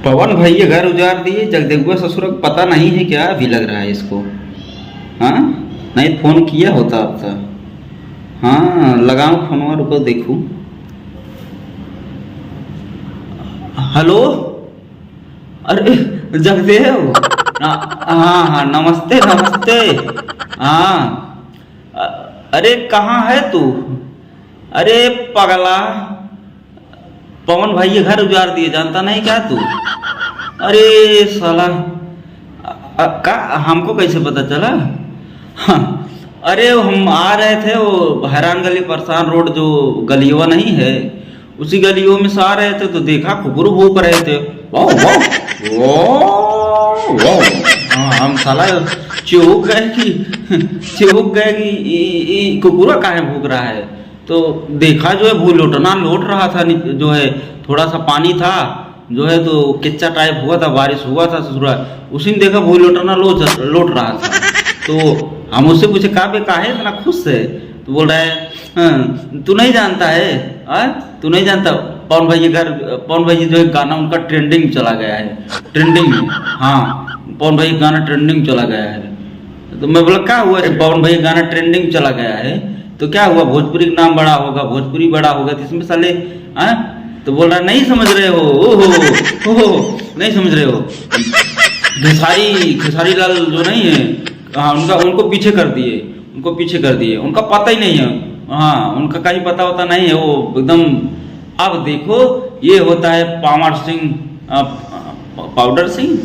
पवन भैया घर उजाड़ दिए, जगदेवुआ ससुर को पता नहीं है क्या अभी लग रहा है इसको। हाँ नहीं फोन किया होता अब तक। हाँ लगाऊं फोन, रुको देखूं। हेलो, अरे जगदेव, हाँ हाँ नमस्ते नमस्ते। हाँ अरे कहाँ है तू? अरे पगला, पवन भाई घर उजाड़ दिए, जानता नहीं क्या तू? अरे साला, का हमको कैसे पता चला? हाँ, अरे हम आ रहे थे वो हैरान गली परेशान रोड जो गलियों नहीं है, उसी गलियों में से आ रहे थे तो देखा कुकुर भूक रहे थे। वाह वाह वाह वाह। हाँ हम साला चौक गए कि कुकुरा काहे भूक रहा है। तो देखा जो है भूल लोटना लौट रहा था, जो है थोड़ा सा पानी था जो है तो कच्चा टाइप हुआ था, बारिश हुआ था ससुरा, उसी ने देखा भूल लोटना लौट रहा था। तो हम उससे पूछे काहे इतना खुश है? तो बोल रहा है हाँ, तू नहीं जानता है? तू नहीं जानता पवन भाई जो है गाना उनका ट्रेंडिंग चला गया है, ट्रेंडिंग में। हाँ पवन भाई गाना ट्रेंडिंग चला गया है। तो मैं बोला क्या हुआ? पवन भाई गाना ट्रेंडिंग चला गया है तो क्या हुआ? भोजपुरी का नाम बड़ा होगा, भोजपुरी बड़ा होगा तो इसमें साले। तो बोल रहा नहीं समझ रहे हो? ओहो नहीं समझ रहे हो? खेसारी लाल जो नहीं है, हाँ उनको पीछे कर दिए, उनका पता ही नहीं है। हाँ उनका कहीं पता होता नहीं है वो एकदम। अब देखो ये होता है पाउडर सिंह।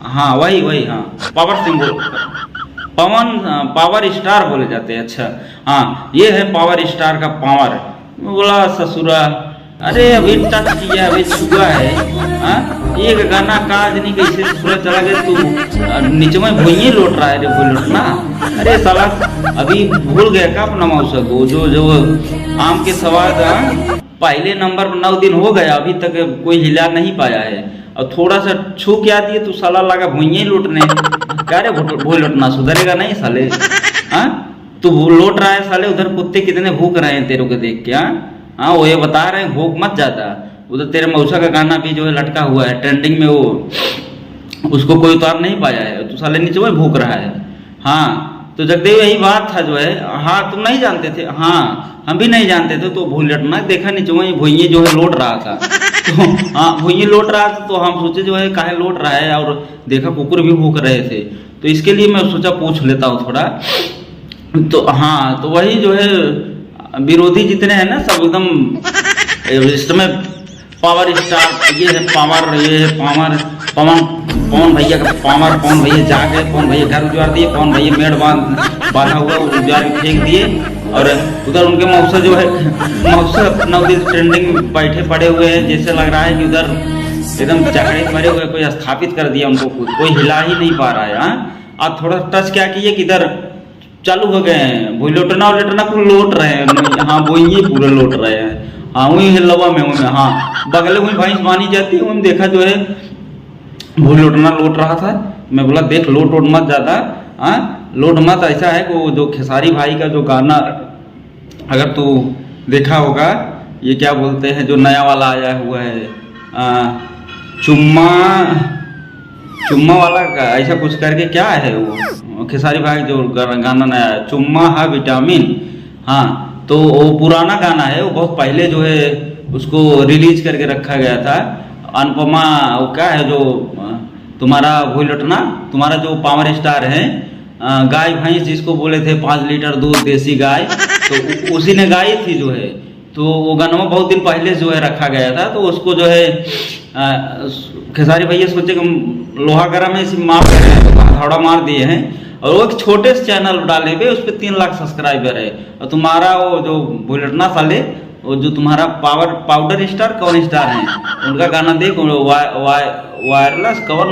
हाँ वही हाँ पावर सिंह पावर स्टार बोले जाते हैं। अच्छा हाँ ये है पावर स्टार का पावर। बोला ससुरा, अरे अभी टच किया, अभी छुआ है। एक गाना काज नहीं कैसे ससुरा चला गया, तू नीचे में भूइये लौट रहा है रे, भूल लौटना। अरे साला अभी भूल गया क्या अपना मौसा को? जो आम के स्वाद पहले नंबर पर 9 दिन हो गया, अभी तक कोई हिला नहीं पाया है। और थोड़ा सा छू क्या दिए तो साला लगा भूइये लौटने। क्या रे भूल लौटना सुधरेगा नहीं साले? तू लौट रहा है साले, उधर कुत्ते कितने भूख रहे हैं तेरे को देख के। हाँ वो ये बता रहे हैं भूख मत ज्यादा। उधर तेरे मौसा का गाना भी जो है लटका हुआ है ट्रेंडिंग में, वो उसको कोई उतार नहीं पाया है, तो साले नीचे में भूख रहा है। हाँ तो जगदेव यही बात था जो है। हाँ तुम नहीं जानते थे? हाँ हम भी नहीं जानते थे। तो भूल लटना देखा नीचे में भूइये जो है लौट रहा था। तो हाँ भूइये लौट रहा था तो हम सोचे जो है काहे लौट रहा है, और देखा कुकुर भी भूख रहे थे, तो इसके लिए मैं सोचा पूछ लेता हूँ थोड़ा। तो हाँ तो वही जो है विरोधी जितने हैं ना सब एकदम इसमें पावर स्टार, ये है पावर पवन भैया का पावर। पवन भैया जाके पवन भैया घर उजाड़ दिए, पवन भैया मेड़ बांधा हुआ उजाड़ के फेंक दिए। और उधर उनके मौसा जो है, मौसा 9 दिन ट्रेंडिंग बैठे पड़े हुए हैं, जैसे लग रहा है कि उधर एकदम चकड़े मरे हुए, कोई स्थापित कर दिया उनको, कोई हिला ही नहीं पा रहा है। आप थोड़ा टच क्या किए कि इधर चालू हो गए हैं, भूल लोटना को लौट रहे हैं। हाँ वो ये पूरे लौट रहे हैं। हाँ वही हिलवा में हाँ बगल में भैंस मानी जाती है, उन्हें देखा जो है भूल लोटना लौट रहा था। मैं बोला देख लोट मत ज्यादा, लोट मत। ऐसा है कि वो जो खेसारी भाई का जो गाना अगर तू देखा होगा, ये क्या बोलते हैं जो नया वाला आया हुआ है, चुम्मा वाला का ऐसा कुछ करके क्या है वो खेसारी भाई जो गाना नया है, चुम्मा है विटामिन। हाँ तो वो पुराना गाना है, वो बहुत पहले जो है उसको रिलीज करके रखा गया था। अनुपमा वो क्या है जो तुम्हारा भूल लौटना, तुम्हारा जो पावर स्टार है, गाय भैंस जिसको बोले थे 5 लीटर दूध देसी गाय, तो उसी ने गाई थी जो है। तो वो गाना बहुत दिन पहले जो है रखा गया था, तो उसको जो है खेसारी भैया सोचे कि लोहा गरम है इसी माफ कर रहे हैं, तो हथौड़ा मार दिए हैं। और वो एक छोटे से चैनल डाले हुए, उस पर 3 लाख सब्सक्राइबर है। और तुम्हारा वो जो बुलेटना साले, वो जो तुम्हारा पाउडर स्टार कौन स्टार है, उनका गाना देख, वायरलेस कौन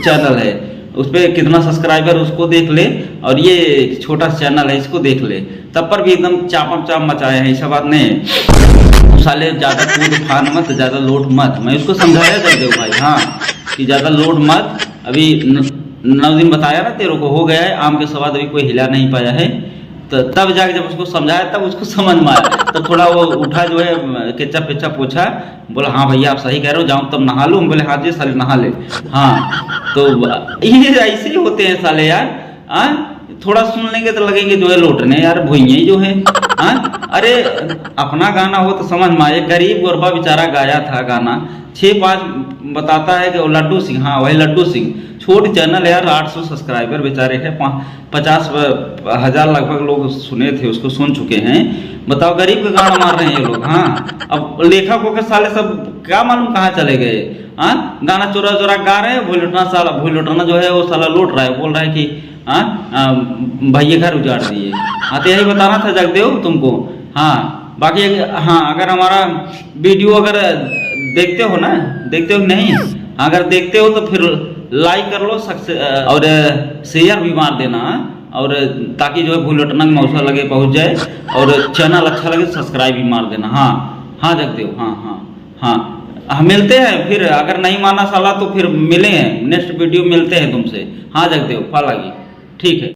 चैनल है, उस पर कितना सब्सक्राइबर उसको देख ले, और ये छोटा चैनल है इसको देख ले, तब पर भी एकदम चाप मचाए हैं। ऐसा बात नहीं साले, ज्यादा कूद फान मत, ज्यादा लोड मत। मैं उसको समझाया जगदेव भाई हाँ कि ज्यादा लोड मत। अभी 9 दिन बताया ना तेरे को हो गया है, आम के स्वाद अभी कोई हिला नहीं पाया है। तो तब जाके जब उसको समझाया तब उसको समझ में आया। तो थोड़ा वो उठा जो है केचा पेचा पूछा, बोला हाँ भैया आप सही कह रहे हो, जाऊँ तब नहा लूँ। बोले हाँ जी साले नहा ले। हाँ तो ये ऐसे ही होते हैं साले यार। थोड़ा सुन लेंगे तो लगेंगे जो है लौटने यार भुइये जो है। अरे अपना गाना हो तो समझ में आए। गरीब गुरबा बेचारा गाया था गाना 6-5 बताता है कि वो लड्डू सिंह, हाँ वही लड्डू सिंह, छोटी चैनल है यार, 800 सब्सक्राइबर बेचारे है, 50,000 लगभग लोग सुने थे उसको, सुन चुके हैं। बताओ गरीब का गाना मार रहे हैं ये लोग। हाँ अब लेखकों के साले सब क्या मालूम कहाँ चले गए। गाना चोरा चोरा गा रहे हैं। भूल लुटाना जो है वो साला लूट रहा है, बोल रहा है कि भैया घर उजाड़ दिए। हाँ तो यही बताना था जगदेव तुमको। हाँ बाकी हाँ अगर हमारा वीडियो अगर देखते हो ना, देखते हो नहीं, अगर देखते हो तो फिर लाइक कर लो और शेयर भी मार देना, और ताकि जो है भूल लुटना का मौका लगे पहुंच जाए, और चैनल अच्छा लगे सब्सक्राइब भी मार देना। हाँ हाँ जगदेव, हाँ हाँ हाँ हम मिलते हैं फिर। अगर नहीं माना साला तो फिर मिले हैं नेक्स्ट वीडियो, मिलते हैं तुमसे। हाँ जगदेव फालागी ठीक है।